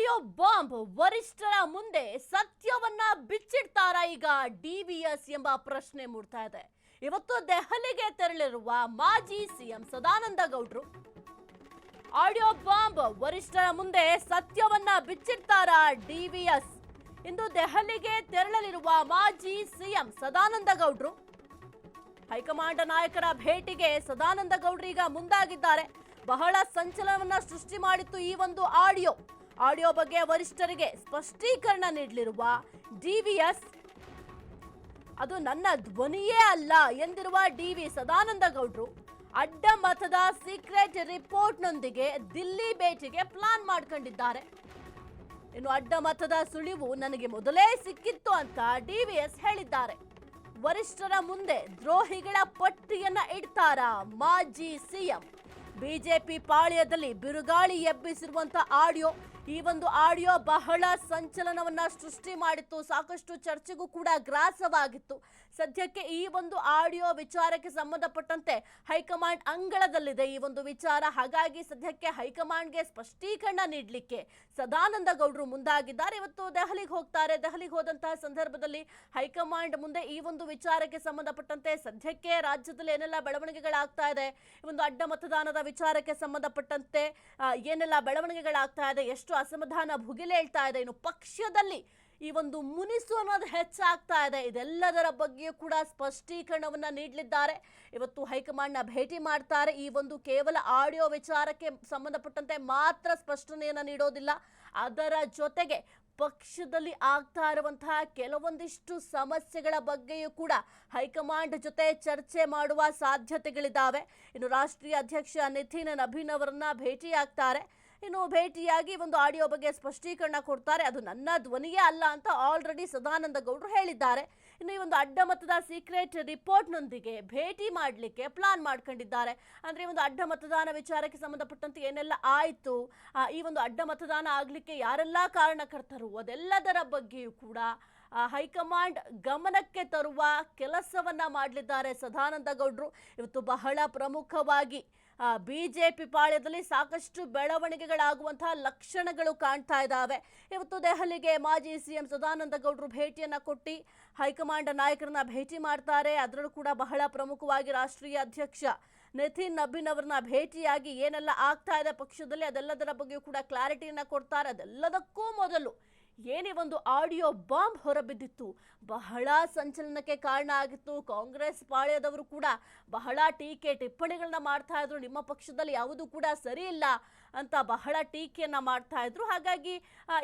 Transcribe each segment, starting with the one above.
Audio bomb ವರಿಷ್ಠರ ಮುಂದೆ ಸತ್ಯವನ್ನ ಬಿಚ್ಚಿಡ್ತಾರ ಈಗ ಡಿವಿಎಸ್ ಎಂಬ ಪ್ರಶ್ನೆ ಮೂಡ್ತಾ ಇದೆ. ಇವತ್ತು ದೆಹಲಿಗೆ ತೆರಳಿರುವ ಮಾಜಿ ಸಿಎಂ ಸದಾನಂದ ಗೌಡ್ರು ಆಡಿಯೋ ಬಾಂಬ್ ವರಿಷ್ಠರ ಮುಂದೆ ಸತ್ಯವನ್ನ ಬಿಚ್ಚಿಡ್ತಾರ ಡಿವಿಎಸ್. ಇಂದು ದೆಹಲಿಗೆ ತೆರಳಲಿರುವ ಮಾಜಿ ಸಿಎಂ ಸದಾನಂದ ಗೌಡ್ರು ಹೈಕಮಾಂಡ್ ನಾಯಕರ ಭೇಟಿಗೆ ಸದಾನಂದ ಗೌಡ್ರೀಗ ಮುಂದಾಗಿದ್ದಾರೆ. ಬಹಳ ಸಂಚಲನವನ್ನ ಸೃಷ್ಟಿ ಮಾಡಿತ್ತು ಈ ಒಂದು ಆಡಿಯೋ ಬಗ್ಗೆ ವರಿಷ್ಠರಿಗೆ ಸ್ಪಷ್ಟೀಕರಣ ನೀಡಲಿರುವ ಡಿವಿಎಸ್. ಅದು ನನ್ನ ಧ್ವನಿಯೇ ಅಲ್ಲ ಎಂದಿರುವ ಡಿವಿ ಸದಾನಂದ ಗೌಡ್ರು ಅಡ್ಡ ಮತದ ಸೀಕ್ರೆಟ್ ರಿಪೋರ್ಟ್ನೊಂದಿಗೆ ದಿಲ್ಲಿ ಭೇಟಿಗೆ ಪ್ಲಾನ್ ಮಾಡ್ಕೊಂಡಿದ್ದಾರೆ. ಇನ್ನು ಅಡ್ಡ ಮತದ ಸುಳಿವು ನನಗೆ ಮೊದಲೇ ಸಿಕ್ಕಿತ್ತು ಅಂತ ಡಿವಿಎಸ್ ಹೇಳಿದ್ದಾರೆ. ವರಿಷ್ಠರ ಮುಂದೆ ದ್ರೋಹಿಗಳ ಪಟ್ಟಿಯನ್ನ ಇಡ್ತಾರ ಮಾಜಿ ಸಿಎಂ. ಬಿಜೆಪಿ ಪಾಳ್ಯದಲ್ಲಿ ಬಿರುಗಾಳಿ ಎಬ್ಬಿಸಿರುವಂತ ಆಡಿಯೋ, ಈ ಒಂದು ಆಡಿಯೋ ಬಹಳ ಸಂಚಲನವನ್ನ ಸೃಷ್ಟಿ ಮಾಡಿತ್ತು. ಸಾಕಷ್ಟು ಚರ್ಚೆಗೂ ಕೂಡ ಗ್ರಾಸವಾಗಿತ್ತು. ಸದ್ಯಕ್ಕೆ ಈ ಒಂದು ಆಡಿಯೋ ವಿಚಾರಕ್ಕೆ ಸಂಬಂಧಪಟ್ಟಂತೆ ಹೈಕಮಾಂಡ್ ಅಂಗಳದಲ್ಲಿದೆ ಈ ಒಂದು ವಿಚಾರ. ಹಾಗಾಗಿ ಸದ್ಯಕ್ಕೆ ಹೈಕಮಾಂಡ್ಗೆ ಸ್ಪಷ್ಟೀಕರಣ ನೀಡಲಿಕ್ಕೆ ಸದಾನಂದ ಗೌಡ್ರು ಮುಂದಾಗಿದ್ದಾರೆ. ಇವತ್ತು ದೆಹಲಿಗೆ ಹೋಗ್ತಾರೆ. ದೆಹಲಿಗೆ ಹೋದಂತಹ ಸಂದರ್ಭದಲ್ಲಿ ಹೈಕಮಾಂಡ್ ಮುಂದೆ ಈ ಒಂದು ವಿಚಾರಕ್ಕೆ ಸಂಬಂಧಪಟ್ಟಂತೆ ಸದ್ಯಕ್ಕೆ ರಾಜ್ಯದಲ್ಲಿ ಏನೆಲ್ಲ ಬೆಳವಣಿಗೆಗಳಾಗ್ತಾ ಇದೆ, ಈ ಒಂದು ಅಡ್ಡ ಮತದಾನದ ವಿಚಾರಕ್ಕೆ ಸಂಬಂಧಪಟ್ಟಂತೆ ಏನೆಲ್ಲ ಬೆಳವಣಿಗೆಗಳಾಗ್ತಾ ಇದೆ, ಎಷ್ಟು ಅಸಮಾಧಾನ ಭುಗಿಲೇಳ್ತಾ ಇದೆ, ಇನ್ನು ಪಕ್ಷದಲ್ಲಿ ಈ ಒಂದು ಮುನಿಸು ಅನ್ನೋದು ಹೆಚ್ಚಾಗ್ತಾ ಇದೆ, ಇದೆಲ್ಲದರ ಬಗ್ಗೆಯೂ ಕೂಡ ಸ್ಪಷ್ಟೀಕರಣವನ್ನ ನೀಡಲಿದ್ದಾರೆ. ಇವತ್ತು ಹೈಕಮಾಂಡ್ನ ಭೇಟಿ ಮಾಡ್ತಾರೆ. ಈ ಒಂದು ಕೇವಲ ಆಡಿಯೋ ವಿಚಾರಕ್ಕೆ ಸಂಬಂಧಪಟ್ಟಂತೆ ಮಾತ್ರ ಸ್ಪಷ್ಟನೆಯನ್ನ ನೀಡೋದಿಲ್ಲ, ಅದರ ಜೊತೆಗೆ ಪಕ್ಷದಲ್ಲಿ ಆಗ್ತಾ ಇರುವಂತಹ ಕೆಲವೊಂದಿಷ್ಟು ಸಮಸ್ಯೆಗಳ ಬಗ್ಗೆಯೂ ಕೂಡ ಹೈಕಮಾಂಡ್ ಜೊತೆ ಚರ್ಚೆ ಮಾಡುವ ಸಾಧ್ಯತೆಗಳಿದ್ದಾವೆ. ಇನ್ನು ರಾಷ್ಟ್ರೀಯ ಅಧ್ಯಕ್ಷ ನಿತಿನ್ ನಬೀನ್ ಅವರನ್ನ ಭೇಟಿಯಾಗ್ತಾರೆ. ಇನ್ನು ಭೇಟಿಯಾಗಿ ಒಂದು ಆಡಿಯೋ ಬಗ್ಗೆ ಸ್ಪಷ್ಟೀಕರಣ ಕೊಡ್ತಾರೆ. ಅದು ನನ್ನ ಧ್ವನಿಯೇ ಅಲ್ಲ ಅಂತ ಆಲ್ರೆಡಿ ಸದಾನಂದ ಗೌಡ್ರು ಹೇಳಿದ್ದಾರೆ. ಇನ್ನು ಈ ಒಂದು ಅಡ್ಡ ಮತದ ಸೀಕ್ರೆಟ್ ರಿಪೋರ್ಟ್ನೊಂದಿಗೆ ಭೇಟಿ ಮಾಡಲಿಕ್ಕೆ ಪ್ಲಾನ್ ಮಾಡ್ಕೊಂಡಿದ್ದಾರೆ. ಅಂದರೆ ಈ ಒಂದು ಅಡ್ಡ ಮತದಾನ ವಿಚಾರಕ್ಕೆ ಸಂಬಂಧಪಟ್ಟಂತೆ ಏನೆಲ್ಲ ಆಯಿತು, ಈ ಒಂದು ಅಡ್ಡ ಮತದಾನ ಆಗಲಿಕ್ಕೆ ಯಾರೆಲ್ಲ ಕಾರಣಕರ್ತರು, ಅದೆಲ್ಲದರ ಬಗ್ಗೆಯೂ ಕೂಡ ಹೈಕಮಾಂಡ್ ಗಮನಕ್ಕೆ ತರುವ ಕೆಲಸವನ್ನ ಮಾಡಲಿದ್ದಾರೆ ಸದಾನಂದ ಗೌಡ್ರು. ಇವತ್ತು ಬಹಳ ಪ್ರಮುಖವಾಗಿ ಬಿಜೆಪಿ ಪಾಳ್ಯದಲ್ಲಿ ಸಾಕಷ್ಟು ಬೆಳವಣಿಗೆಗಳಾಗುವಂತಹ ಲಕ್ಷಣಗಳು ಕಾಣ್ತಾ ಇದ್ದಾವೆ. ಇವತ್ತು ದೆಹಲಿಗೆ ಮಾಜಿ ಸಿಎಂ ಸದಾನಂದ ಗೌಡ್ರು ಭೇಟಿಯನ್ನ ಕೊಟ್ಟು ಹೈಕಮಾಂಡ್ ನಾಯಕರನ್ನ ಭೇಟಿ ಮಾಡ್ತಾರೆ. ಅದರಲ್ಲೂ ಕೂಡ ಬಹಳ ಪ್ರಮುಖವಾಗಿ ರಾಷ್ಟ್ರೀಯ ಅಧ್ಯಕ್ಷ ನಿತಿನ್ ನಬೀನ್ ಅವರನ್ನ ಭೇಟಿಯಾಗಿ ಏನೆಲ್ಲ ಆಗ್ತಾ ಇದೆ ಪಕ್ಷದಲ್ಲಿ ಅದೆಲ್ಲದರ ಬಗ್ಗೆಯೂ ಕೂಡ ಕ್ಲಾರಿಟಿಯನ್ನ ಕೊಡ್ತಾರೆ. ಅದೆಲ್ಲದಕ್ಕೂ ಮೊದಲು ಏನೇ ಒಂದು ಆಡಿಯೋ ಬಾಂಬ್ ಹೊರಬಿದ್ದಿತ್ತು, ಬಹಳ ಸಂಚಲನಕ್ಕೆ ಕಾರಣ ಆಗಿತ್ತು. ಕಾಂಗ್ರೆಸ್ ಪಾಳ್ಯದವರು ಕೂಡ ಬಹಳ ಟೀಕೆ ಟಿಪ್ಪಣಿಗಳನ್ನ ಮಾಡ್ತಾ ಇದ್ರು. ನಿಮ್ಮ ಪಕ್ಷದಲ್ಲಿ ಯಾವುದೂ ಕೂಡ ಸರಿ ಇಲ್ಲ ಅಂತ ಬಹಳ ಟೀಕೆಯನ್ನ ಮಾಡ್ತಾ ಇದ್ರು. ಹಾಗಾಗಿ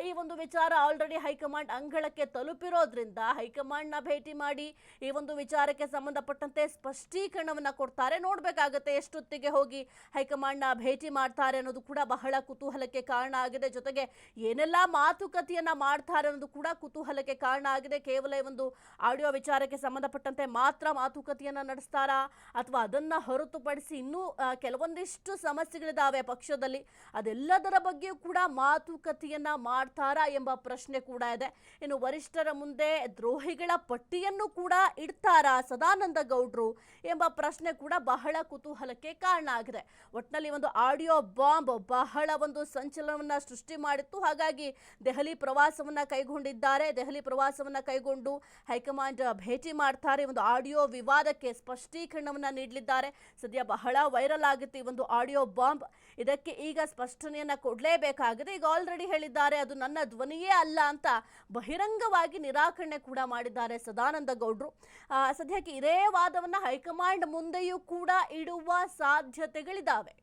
ಈ ಒಂದು ವಿಚಾರ ಆಲ್ರೆಡಿ ಹೈಕಮಾಂಡ್ ಅಂಗಳಕ್ಕೆ ತಲುಪಿರೋದ್ರಿಂದ ಹೈಕಮಾಂಡ್ನ ಭೇಟಿ ಮಾಡಿ ಈ ಒಂದು ವಿಚಾರಕ್ಕೆ ಸಂಬಂಧಪಟ್ಟಂತೆ ಸ್ಪಷ್ಟೀಕರಣವನ್ನ ಕೊಡ್ತಾರೆ. ನೋಡ್ಬೇಕಾಗತ್ತೆ ಎಷ್ಟೊತ್ತಿಗೆ ಹೋಗಿ ಹೈಕಮಾಂಡ್ನ ಭೇಟಿ ಮಾಡ್ತಾರೆ ಅನ್ನೋದು ಕೂಡ ಬಹಳ ಕುತೂಹಲಕ್ಕೆ ಕಾರಣ ಆಗಿದೆ. ಜೊತೆಗೆ ಏನೆಲ್ಲ ಮಾತುಕತೆಯನ್ನ ಮಾಡ್ತಾರೆ ಅನ್ನೋದು ಕೂಡ ಕುತೂಹಲಕ್ಕೆ ಕಾರಣ ಆಗಿದೆ. ಕೇವಲ ಒಂದು ಆಡಿಯೋ ವಿಚಾರಕ್ಕೆ ಸಂಬಂಧಪಟ್ಟಂತೆ ಮಾತ್ರ ಮಾತುಕತೆಯನ್ನ ನಡೆಸ್ತಾರಾ ಅಥವಾ ಅದನ್ನ ಹೊರತುಪಡಿಸಿ ಇನ್ನೂ ಕೆಲವೊಂದಿಷ್ಟು ಸಮಸ್ಯೆಗಳಿದಾವೆ ಪಕ್ಷದಲ್ಲಿ, ಅದೆಲ್ಲದರ ಬಗ್ಗೆಯೂ ಕೂಡ ಮಾತುಕತೆಯನ್ನ ಮಾಡ್ತಾರಾ ಎಂಬ ಪ್ರಶ್ನೆ ಕೂಡ ಇದೆ. ಇನ್ನು ವರಿಷ್ಠರ ಮುಂದೆ ದ್ರೋಹಿಗಳ ಪಟ್ಟಿಯನ್ನು ಕೂಡ ಇಡ್ತಾರಾ ಸದಾನಂದ ಗೌಡ್ರು ಎಂಬ ಪ್ರಶ್ನೆ ಕೂಡ ಬಹಳ ಕುತೂಹಲಕ್ಕೆ ಕಾರಣ ಆಗಿದೆ. ಒಟ್ಟಿನಲ್ಲಿ ಒಂದು ಆಡಿಯೋ ಬಾಂಬ್ ಬಹಳ ಒಂದು ಸಂಚಲನವನ್ನ ಸೃಷ್ಟಿ ಮಾಡಿತ್ತು. ಹಾಗಾಗಿ ದೆಹಲಿ ಪ್ರವಾಸವನ್ನ ಕೈಗೊಂಡಿದ್ದಾರೆ. ದೆಹಲಿ ಪ್ರವಾಸವನ್ನ ಕೈಗೊಂಡು ಹೈಕಮಾಂಡ್ ಭೇಟಿ ಮಾಡ್ತಾರೆ. ಒಂದು ಆಡಿಯೋ ವಿವಾದಕ್ಕೆ ಸ್ಪಷ್ಟೀಕರಣವನ್ನ ನೀಡಲಿದ್ದಾರೆ. ಸದ್ಯ ಬಹಳ ವೈರಲ್ ಆಗುತ್ತೆ ಈ ಒಂದು ಆಡಿಯೋ ಬಾಂಬ್. ಇದಕ್ಕೆ ಈಗ ಸ್ಪಷ್ಟನೆಯನ್ನ ಕೊಡಲೇಬೇಕಾಗಿದೆ. ಈಗ ಆಲ್ರೆಡಿ ಹೇಳಿದ್ದಾರೆ ಅದು ನನ್ನ ಧ್ವನಿಯೇ ಅಲ್ಲ ಅಂತ ಬಹಿರಂಗವಾಗಿ ನಿರಾಕರಣೆ ಕೂಡ ಮಾಡಿದ್ದಾರೆ ಸದಾನಂದ ಗೌಡ್ರು. ಸದ್ಯಕ್ಕೆ ಇದೇ ವಾದವನ್ನ ಹೈಕಮಾಂಡ್ ಮುಂದೆಯೂ ಕೂಡ ಇಡುವ ಸಾಧ್ಯತೆಗಳಿದ್ದಾವೆ.